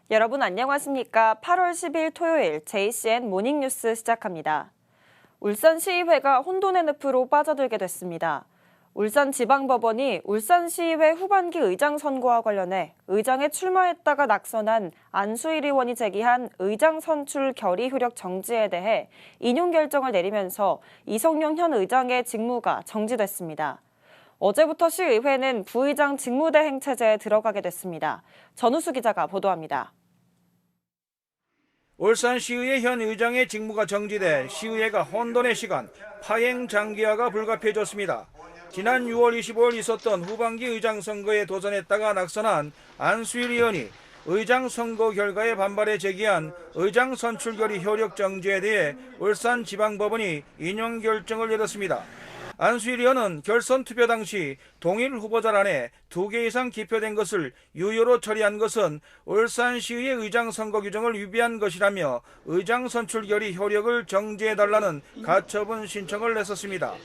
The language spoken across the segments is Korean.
여러분 안녕하십니까? 8월 10일 토요일 JCN 모닝뉴스 시작합니다. 울산시의회가 혼돈의 늪으로 빠져들게 됐습니다. 울산지방법원이 울산시의회 후반기 의장 선거와 관련해 의장에 출마했다가 낙선한 안수일 의원이 제기한 의장 선출 결의 효력 정지에 대해 인용 결정을 내리면서 이성용 현 의장의 직무가 정지됐습니다. 어제부터 시의회는 부의장 직무대행 체제에 들어가게 됐습니다. 전우수 기자가 보도합니다. 울산시의회 현 의장의 직무가 정지돼 시의회가 혼돈의 시간, 파행 장기화가 불가피해졌습니다. 지난 6월 25일 있었던 후반기 의장 선거에 도전했다가 낙선한 안수일 의원이 의장 선거 결과에 반발해 제기한 의장 선출 결의 효력 정지에 대해 울산지방법원이 인용 결정을 내렸습니다. 안수일 의원은 결선 투표 당시 동일 후보자란에 2개 이상 기표된 것을 유효로 처리한 것은 울산시의회 의장 선거 규정을 위배한 것이라며 의장 선출 결의 효력을 정지해달라는 가처분 신청을 냈었습니다.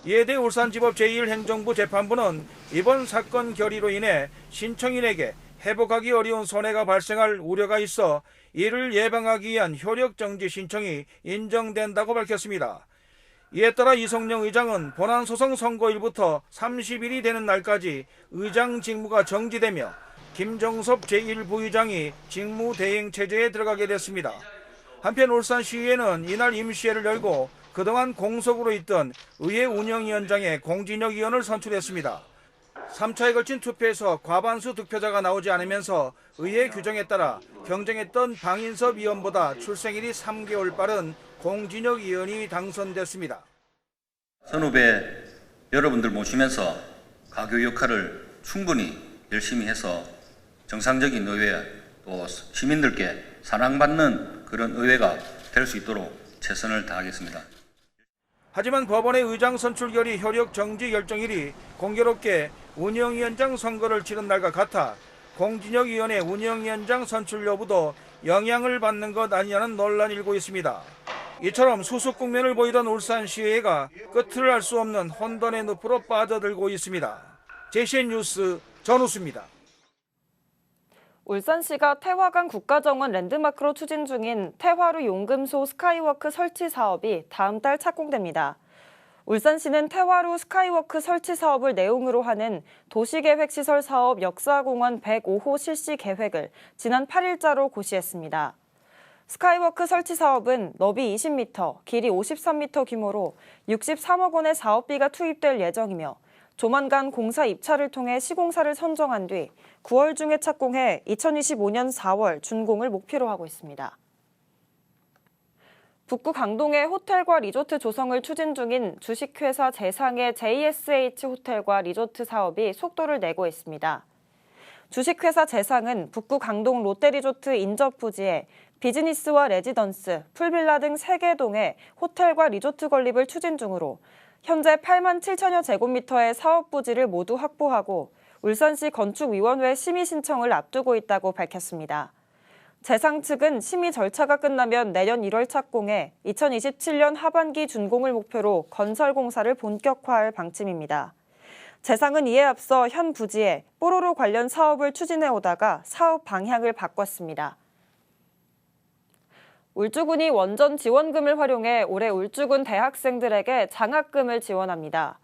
이에 대해 울산지법 제1행정부 재판부는 이번 사건 결의로 인해 신청인에게 회복하기 어려운 손해가 발생할 우려가 있어 이를 예방하기 위한 효력 정지 신청이 인정된다고 밝혔습니다. 이에 따라 이성용 의장은 본안소송 선고일부터 30일이 되는 날까지 의장 직무가 정지되며 김정섭 제1부의장이 직무대행 체제에 들어가게 됐습니다. 한편 울산시의회는 이날 임시회를 열고 그동안 공석으로 있던 의회 운영위원장의 공진혁 의원을 선출했습니다. 3차에 걸친 투표에서 과반수 득표자가 나오지 않으면서 의회 규정에 따라 경쟁했던 방인섭 의원보다 출생일이 3개월 빠른 공진혁 의원이 당선됐습니다. 선후배 여러분들 모시면서 가교 역할을 충분히 열심히 해서 정상적인 의회 또 시민들께 사랑받는 그런 의회가 될 수 있도록 최선을 다하겠습니다. 하지만 법원의 의장 선출 결의 효력 정지 결정일이 공교롭게 운영위원장 선거를 치른 날과 같아 공진혁 의원의 운영위원장 선출 여부도 영향을 받는 것 아니냐는 논란이 일고 있습니다. 이처럼 수습 국면을 보이던 울산시의회가 끝을 알 수 없는 혼돈의 늪으로 빠져들고 있습니다. JCN 뉴스 전우수입니다. 울산시가 태화강 국가정원 랜드마크로 추진 중인 태화루 용금소 스카이워크 설치 사업이 다음 달 착공됩니다. 울산시는 태화루 스카이워크 설치 사업을 내용으로 하는 도시계획시설 사업 역사공원 105호 실시 계획을 지난 8일자로 고시했습니다. 스카이워크 설치 사업은 너비 20m, 길이 53m 규모로 63억 원의 사업비가 투입될 예정이며 조만간 공사 입찰을 통해 시공사를 선정한 뒤 9월 중에 착공해 2025년 4월 준공을 목표로 하고 있습니다. 북구 강동의 호텔과 리조트 조성을 추진 중인 주식회사 재상의 JSH 호텔과 리조트 사업이 속도를 내고 있습니다. 주식회사 재상은 북구 강동 롯데리조트 인접부지에 비즈니스와 레지던스, 풀빌라 등 3개 동의 호텔과 리조트 건립을 추진 중으로 현재 8만 7천여 제곱미터의 사업 부지를 모두 확보하고 울산시 건축위원회 심의 신청을 앞두고 있다고 밝혔습니다. 재상 측은 심의 절차가 끝나면 내년 1월 착공해 2027년 하반기 준공을 목표로 건설 공사를 본격화할 방침입니다. 재상은 이에 앞서 현 부지에 뽀로로 관련 사업을 추진해 오다가 사업 방향을 바꿨습니다. 울주군이 원전 지원금을 활용해 올해 울주군 대학생들에게 장학금을 지원합니다.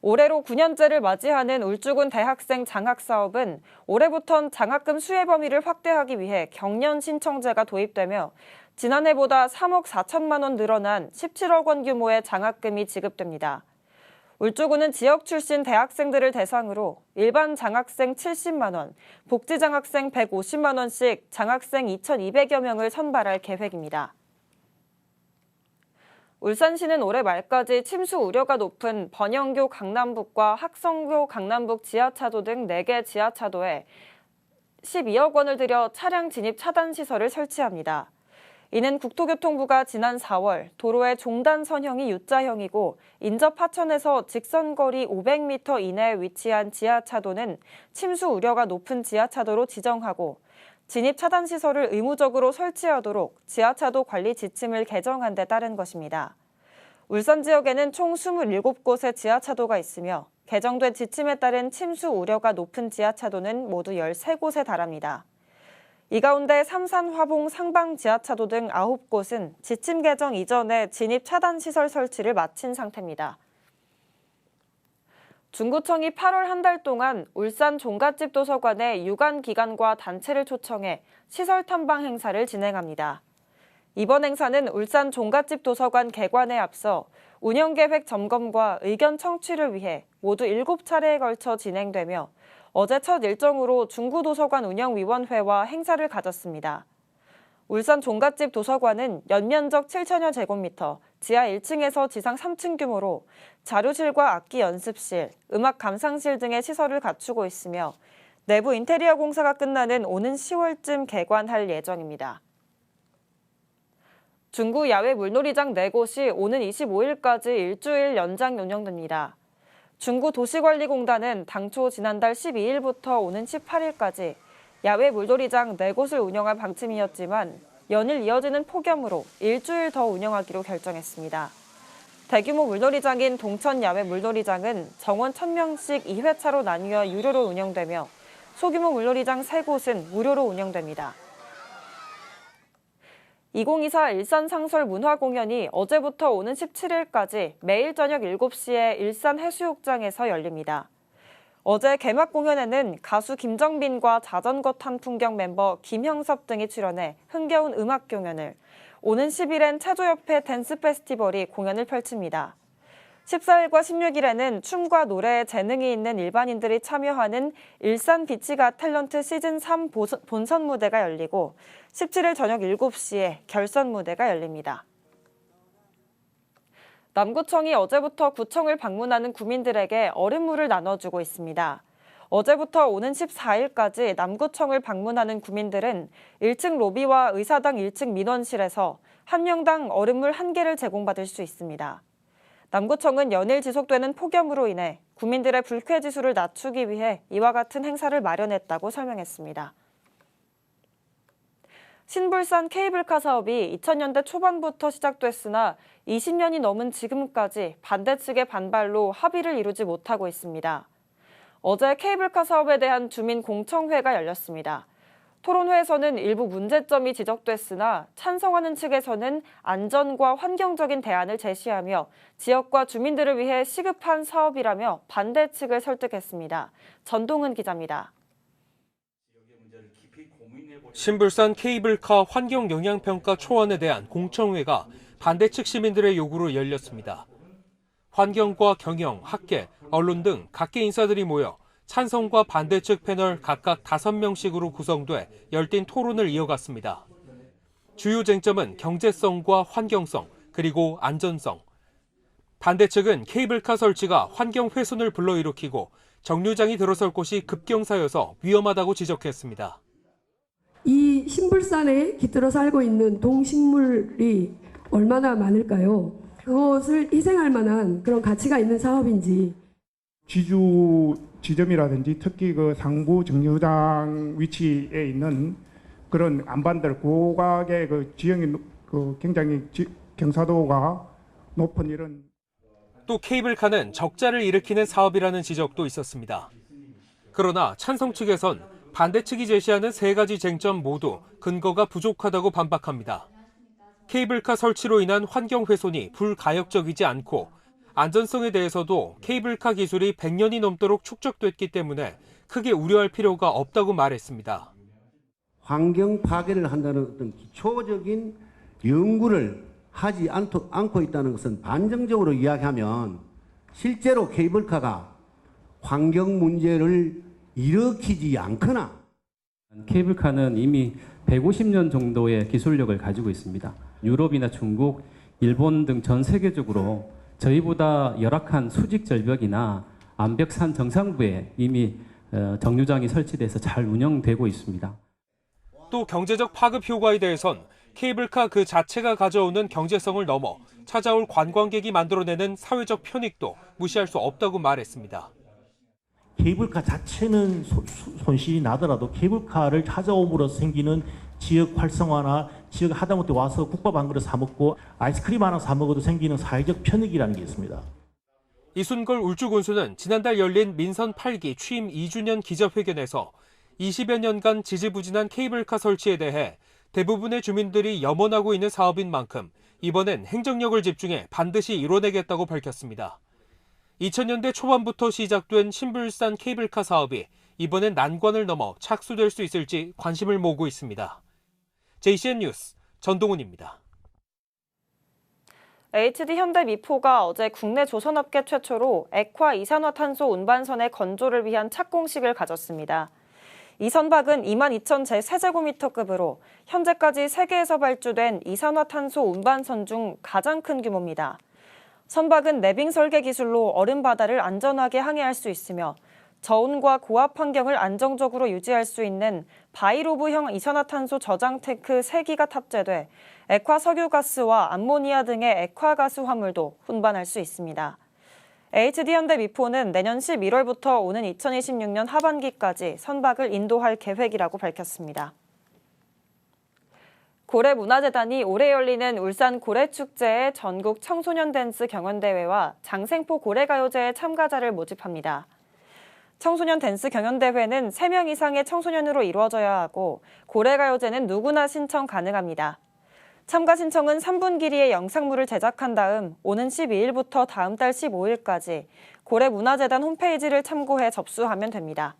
올해로 9년째를 맞이하는 울주군 대학생 장학사업은 올해부턴 장학금 수혜 범위를 확대하기 위해 경년 신청제가 도입되며 지난해보다 3억 4천만 원 늘어난 17억 원 규모의 장학금이 지급됩니다. 울주군은 지역 출신 대학생들을 대상으로 일반 장학생 70만 원, 복지 장학생 150만 원씩 장학생 2,200여 명을 선발할 계획입니다. 울산시는 올해 말까지 침수 우려가 높은 번영교 강남북과 학성교 강남북 지하차도 등 4개 지하차도에 12억 원을 들여 차량 진입 차단 시설을 설치합니다. 이는 국토교통부가 지난 4월 도로의 종단 선형이 U자형이고 인접 하천에서 직선거리 500m 이내에 위치한 지하차도는 침수 우려가 높은 지하차도로 지정하고 진입 차단 시설을 의무적으로 설치하도록 지하차도 관리 지침을 개정한 데 따른 것입니다. 울산 지역에는 총 27곳의 지하차도가 있으며 개정된 지침에 따른 침수 우려가 높은 지하차도는 모두 13곳에 달합니다. 이 가운데 삼산, 화봉, 상방 지하차도 등 9곳은 지침 개정 이전에 진입 차단 시설 설치를 마친 상태입니다. 중구청이 8월 한 달 동안 울산 종갓집 도서관에 유관 기관과 단체를 초청해 시설 탐방 행사를 진행합니다. 이번 행사는 울산 종갓집 도서관 개관에 앞서 운영계획 점검과 의견 청취를 위해 모두 7차례에 걸쳐 진행되며 어제 첫 일정으로 중구도서관 운영위원회와 행사를 가졌습니다. 울산 종갓집 도서관은 연면적 7,000여 제곱미터, 지하 1층에서 지상 3층 규모로 자료실과 악기 연습실, 음악 감상실 등의 시설을 갖추고 있으며 내부 인테리어 공사가 끝나는 오는 10월쯤 개관할 예정입니다. 중구 야외 물놀이장 4곳이 오는 25일까지 일주일 연장 운영됩니다. 중구도시관리공단은 당초 지난달 12일부터 오는 18일까지 야외 물놀이장 4곳을 운영할 방침이었지만 연일 이어지는 폭염으로 일주일 더 운영하기로 결정했습니다. 대규모 물놀이장인 동천 야외 물놀이장은 정원 1,000명씩 2회차로 나뉘어 유료로 운영되며 소규모 물놀이장 3곳은 무료로 운영됩니다. 2024 일산 상설 문화 공연이 어제부터 오는 17일까지 매일 저녁 7시에 일산 해수욕장에서 열립니다. 어제 개막 공연에는 가수 김정빈과 자전거 탄 풍경 멤버 김형섭 등이 출연해 흥겨운 음악 공연을, 오는 10일엔 체조협회 댄스 페스티벌이 공연을 펼칩니다. 14일과 16일에는 춤과 노래에 재능이 있는 일반인들이 참여하는 일산 비치가 탤런트 시즌3 본선 무대가 열리고 17일 저녁 7시에 결선 무대가 열립니다. 남구청이 어제부터 구청을 방문하는 구민들에게 얼음물을 나눠주고 있습니다. 어제부터 오는 14일까지 남구청을 방문하는 구민들은 1층 로비와 의사당 1층 민원실에서 한 명당 얼음물 1개를 제공받을 수 있습니다. 남구청은 연일 지속되는 폭염으로 인해 구민들의 불쾌지수를 낮추기 위해 이와 같은 행사를 마련했다고 설명했습니다. 신불산 케이블카 사업이 2000년대 초반부터 시작됐으나 20년이 넘은 지금까지 반대 측의 반발로 합의를 이루지 못하고 있습니다. 어제 케이블카 사업에 대한 주민 공청회가 열렸습니다. 토론회에서는 일부 문제점이 지적됐으나 찬성하는 측에서는 안전과 환경적인 대안을 제시하며 지역과 주민들을 위해 시급한 사업이라며 반대 측을 설득했습니다. 전동은 기자입니다. 신불산 케이블카 환경영향평가 초안에 대한 공청회가 반대 측 시민들의 요구로 열렸습니다. 환경과 경영, 학계, 언론 등 각계 인사들이 모여 찬성과 반대 측 패널 각각 5명씩으로 구성돼 열띤 토론을 이어갔습니다. 주요 쟁점은 경제성과 환경성, 그리고 안전성. 반대 측은 케이블카 설치가 환경 훼손을 불러일으키고 정류장이 들어설 곳이 급경사여서 위험하다고 지적했습니다. 이 신불산에 깃들어 살고 있는 동식물이 얼마나 많을까요? 그것을 희생할 만한 그런 가치가 있는 사업인지. 지주 지점이라든지 특히 그 상부 정류장 위치에 있는 그런 안반들 고각의 그 지형이 굉장히 경사도가 높은 이런. 또 케이블카는 적자를 일으키는 사업이라는 지적도 있었습니다. 그러나 찬성 측에선 반대 측이 제시하는 3가지 쟁점 모두 근거가 부족하다고 반박합니다. 케이블카 설치로 인한 환경 훼손이 불가역적이지 않고 안전성에 대해서도 케이블카 기술이 100년이 넘도록 축적됐기 때문에 크게 우려할 필요가 없다고 말했습니다. 환경 파괴를 한다는 어떤 기초적인 연구를 하지 않고 있다는 것은 반증적으로 이야기하면 실제로 케이블카가 환경 문제를 일으키지 않거나. 케이블카는 이미 150년 정도의 기술력을 가지고 있습니다. 유럽이나 중국, 일본 등 전 세계적으로 저희보다 열악한 수직 절벽이나 암벽산 정상부에 이미 정류장이 설치돼서 잘 운영되고 있습니다. 또 경제적 파급 효과에 대해선 케이블카 그 자체가 가져오는 경제성을 넘어 찾아올 관광객이 만들어내는 사회적 편익도 무시할 수 없다고 말했습니다. 케이블카 자체는 손실이 나더라도 케이블카를 찾아옴으로써 생기는 지역 활성화나 지역 하다못해 와서 국밥 한 그릇 사 먹고 아이스크림 하나 사 먹어도 생기는 사회적 편익이라는 게 있습니다. 이순걸 울주군수는 지난달 열린 민선 8기 취임 2주년 기자회견에서 20여 년간 지지부진한 케이블카 설치에 대해 대부분의 주민들이 염원하고 있는 사업인 만큼 이번엔 행정력을 집중해 반드시 이뤄내겠다고 밝혔습니다. 2000년대 초반부터 시작된 신불산 케이블카 사업이 이번엔 난관을 넘어 착수될 수 있을지 관심을 모으고 있습니다. JCN 뉴스 전동훈입니다. HD현대미포가 어제 국내 조선업계 최초로 액화 이산화탄소 운반선의 건조를 위한 착공식을 가졌습니다. 이 선박은 22,000 세제곱미터급으로 현재까지 세계에서 발주된 이산화탄소 운반선 중 가장 큰 규모입니다. 선박은 내빙 설계 기술로 얼음 바다를 안전하게 항해할 수 있으며 저온과 고압 환경을 안정적으로 유지할 수 있는 바이로브형 이산화탄소 저장 탱크 3기가 탑재돼 액화 석유가스와 암모니아 등의 액화가스 화물도 운반할 수 있습니다. HD현대미포는 내년 11월부터 오는 2026년 하반기까지 선박을 인도할 계획이라고 밝혔습니다. 고래문화재단이 올해 열리는 울산 고래축제의 전국 청소년 댄스 경연대회와 장생포 고래가요제의 참가자를 모집합니다. 청소년 댄스 경연대회는 3명 이상의 청소년으로 이루어져야 하고 고래가요제는 누구나 신청 가능합니다. 참가 신청은 3분 길이의 영상물을 제작한 다음 오는 12일부터 다음 달 15일까지 고래문화재단 홈페이지를 참고해 접수하면 됩니다.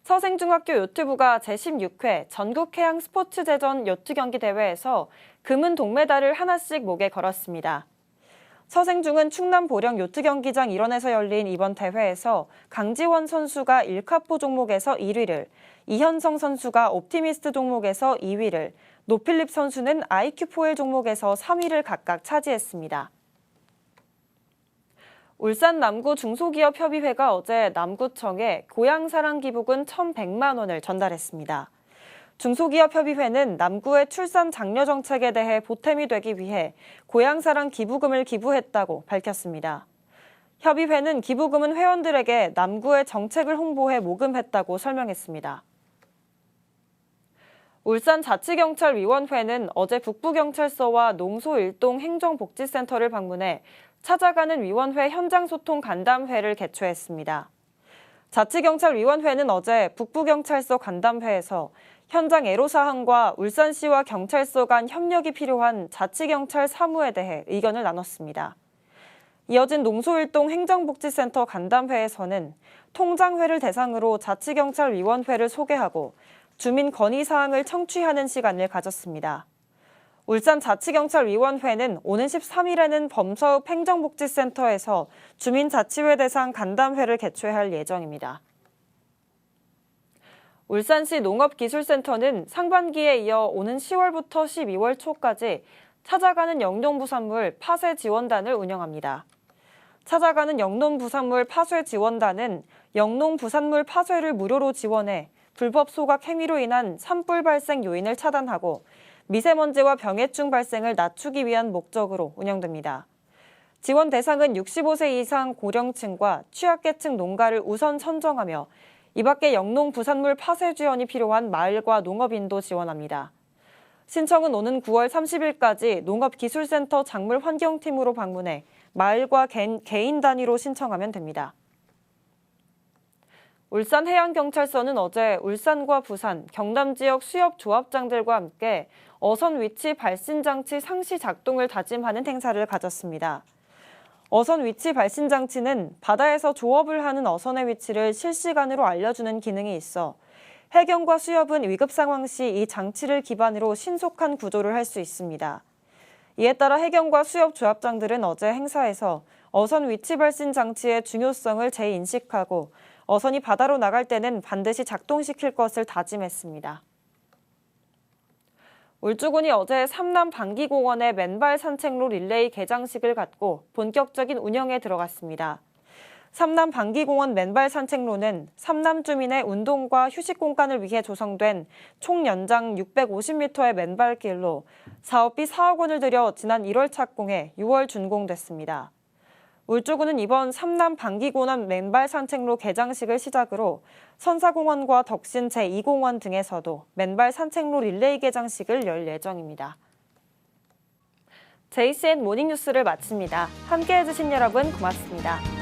서생중학교 요트부가 제16회 전국해양스포츠제전 요트경기대회에서 금은 동메달을 하나씩 목에 걸었습니다. 서생중은 충남 보령 요트경기장 일원에서 열린 이번 대회에서 강지원 선수가 일카포 종목에서 1위를, 이현성 선수가 옵티미스트 종목에서 2위를, 노필립 선수는 IQ4L 종목에서 3위를 각각 차지했습니다. 울산 남구 중소기업협의회가 어제 남구청에 고향사랑 기부금 1,100만 원을 전달했습니다. 중소기업협의회는 남구의 출산 장려 정책에 대해 보탬이 되기 위해 고향사랑 기부금을 기부했다고 밝혔습니다. 협의회는 기부금은 회원들에게 남구의 정책을 홍보해 모금했다고 설명했습니다. 울산자치경찰위원회는 어제 북부경찰서와 농소일동 행정복지센터를 방문해 찾아가는 위원회 현장소통 간담회를 개최했습니다. 자치경찰위원회는 어제 북부경찰서 간담회에서 현장 애로사항과 울산시와 경찰서 간 협력이 필요한 자치경찰 사무에 대해 의견을 나눴습니다. 이어진 농소일동 행정복지센터 간담회에서는 통장회를 대상으로 자치경찰위원회를 소개하고 주민 건의사항을 청취하는 시간을 가졌습니다. 울산자치경찰위원회는 오는 13일에는 범서읍 행정복지센터에서 주민자치회 대상 간담회를 개최할 예정입니다. 울산시 농업기술센터는 상반기에 이어 오는 10월부터 12월 초까지 찾아가는 영농부산물 파쇄 지원단을 운영합니다. 찾아가는 영농부산물 파쇄 지원단은 영농부산물 파쇄를 무료로 지원해 불법 소각 행위로 인한 산불 발생 요인을 차단하고 미세먼지와 병해충 발생을 낮추기 위한 목적으로 운영됩니다. 지원 대상은 65세 이상 고령층과 취약계층 농가를 우선 선정하며 이 밖에 영농부산물 파쇄 지원이 필요한 마을과 농업인도 지원합니다. 신청은 오는 9월 30일까지 농업기술센터 작물환경팀으로 방문해 마을과 개인 단위로 신청하면 됩니다. 울산해양경찰서는 어제 울산과 부산, 경남 지역 수협조합장들과 함께 어선 위치 발신 장치 상시 작동을 다짐하는 행사를 가졌습니다. 어선 위치 발신 장치는 바다에서 조업을 하는 어선의 위치를 실시간으로 알려주는 기능이 있어 해경과 수협은 위급 상황 시 이 장치를 기반으로 신속한 구조를 할 수 있습니다. 이에 따라 해경과 수협조합장들은 어제 행사에서 어선 위치 발신 장치의 중요성을 재인식하고 어선이 바다로 나갈 때는 반드시 작동시킬 것을 다짐했습니다. 울주군이 어제 삼남 방기공원의 맨발 산책로 릴레이 개장식을 갖고 본격적인 운영에 들어갔습니다. 삼남 방기공원 맨발 산책로는 삼남 주민의 운동과 휴식 공간을 위해 조성된 총 연장 650m의 맨발길로 사업비 4억 원을 들여 지난 1월 착공해 6월 준공됐습니다. 울주군은 이번 삼남 방기공원 맨발 산책로 개장식을 시작으로 선사공원과 덕신 제2공원 등에서도 맨발 산책로 릴레이 개장식을 열 예정입니다. JCN 모닝뉴스를 마칩니다. 함께해 주신 여러분 고맙습니다.